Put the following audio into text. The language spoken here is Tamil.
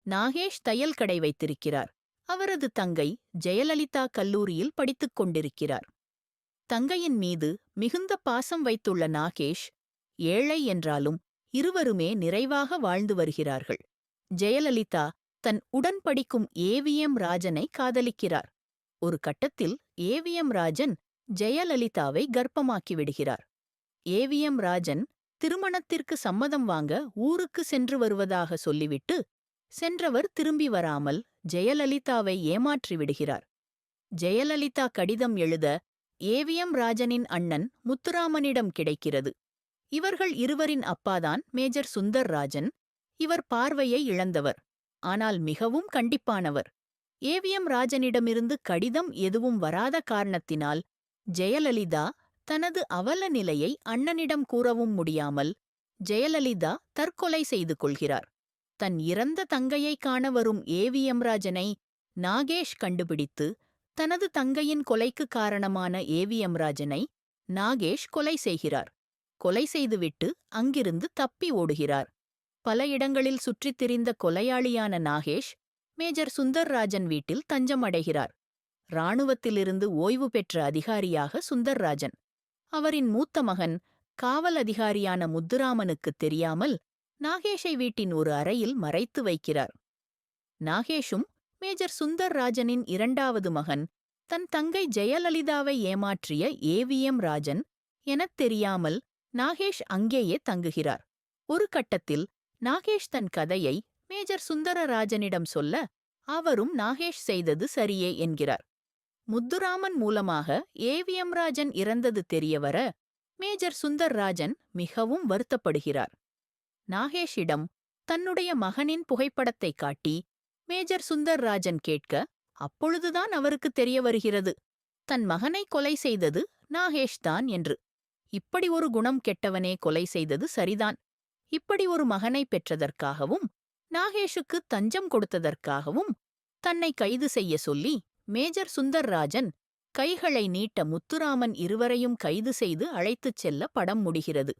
நாகேஷ் தையல் கடை வைத்திருக்கிறார். அவரது தங்கை ஜெயலலிதா கல்லூரியில் படித்துக் கொண்டிருக்கிறார். தங்கையின் மீது மிகுந்த பாசம் வைத்துள்ள நாகேஷ் ஏழை என்றாலும் இருவருமே நிறைவாக வாழ்ந்து வருகிறார்கள். ஜெயலலிதா தன் உடன் படிக்கும் ஏவிஎம் ராஜனை காதலிக்கிறார். ஒரு கட்டத்தில் ஏவிஎம் ராஜன் ஜெயலலிதாவை கர்ப்பமாக்கி விடுகிறார். ஏவிஎம் ராஜன் திருமணத்திற்கு சம்மதம் வாங்க ஊருக்கு சென்று வருவதாக சொல்லிவிட்டு சென்றவர் திரும்பி வராமல் ஜெயலலிதாவை ஏமாற்றி விடுகிறார். ஜெயலலிதா கடிதம் எழுத ஏவிஎம் ராஜனின் அண்ணன் முத்துராமனிடம் கிடைக்கிறது. இவர்கள் இருவரின் அப்பாதான் மேஜர் சுந்தர் ராஜன். இவர் பார்வையை இழந்தவர், ஆனால் மிகவும் கண்டிப்பானவர். ஏவிஎம் ராஜனிடமிருந்து கடிதம் எதுவும் வராத காரணத்தினால் ஜெயலலிதா தனது அவல நிலையை அண்ணனிடம் கூறவும் முடியாமல் ஜெயலலிதா தற்கொலை செய்து கொள்கிறார். தன் இறந்த தங்கையை காண வரும் ஏவிஎம் ராஜனை நாகேஷ் கண்டுபிடித்து தனது தங்கையின் கொலைக்கு காரணமான ஏவிஎம் ராஜனை நாகேஷ் கொலை செய்கிறார். கொலை செய்துவிட்டு அங்கிருந்து தப்பி ஓடுகிறார். பல இடங்களில் சுற்றித் திரிந்த கொலையாளியான நாகேஷ் மேஜர் சுந்தர்ராஜன் வீட்டில் தஞ்சமடைகிறார். இராணுவத்திலிருந்து ஓய்வு பெற்ற அதிகாரியாக சுந்தர்ராஜன். அவரின் மூத்த மகன் காவல் அதிகாரியான முத்துராமனுக்குத் தெரியாமல் நாகேஷை வீட்டின் ஒரு அறையில் மறைத்து வைக்கிறார். நாகேஷும் மேஜர் சுந்தர்ராஜனின் இரண்டாவது மகன் தன் தங்கை ஜெயலலிதாவை ஏமாற்றிய ஏவிஎம் ராஜன் எனத் தெரியாமல் நாகேஷ் அங்கேயே தங்குகிறார். ஒரு கட்டத்தில் நாகேஷ் தன் கதையை மேஜர் சுந்தரராஜனிடம் சொல்ல அவரும் நாகேஷ் செய்தது சரியே என்கிறார். முத்துராமன் மூலமாக ஏவிஎம் ராஜன் இறந்தது தெரியவர மேஜர் சுந்தர்ராஜன் மிகவும் வருத்தப்படுகிறார். நாகேஷிடம் தன்னுடைய மகனின் புகைப்படத்தை காட்டி மேஜர் சுந்தர்ராஜன் கேட்க அப்பொழுதுதான் அவருக்கு தெரிய வருகிறது தன் மகனை கொலை செய்தது நாகேஷ்தான் என்று. இப்படி ஒரு குணம் கெட்டவனே கொலை செய்தது சரிதான். இப்படி ஒரு மகனை பெற்றதற்காகவும் நாகேஷுக்கு தஞ்சம் கொடுத்ததற்காகவும் தன்னை கைது செய்ய சொல்லி மேஜர் சுந்தர்ராஜன் கைகளை நீட்ட முத்துராமன் இருவரையும் கைது செய்து அழைத்துச் செல்ல படம் முடிகிறது.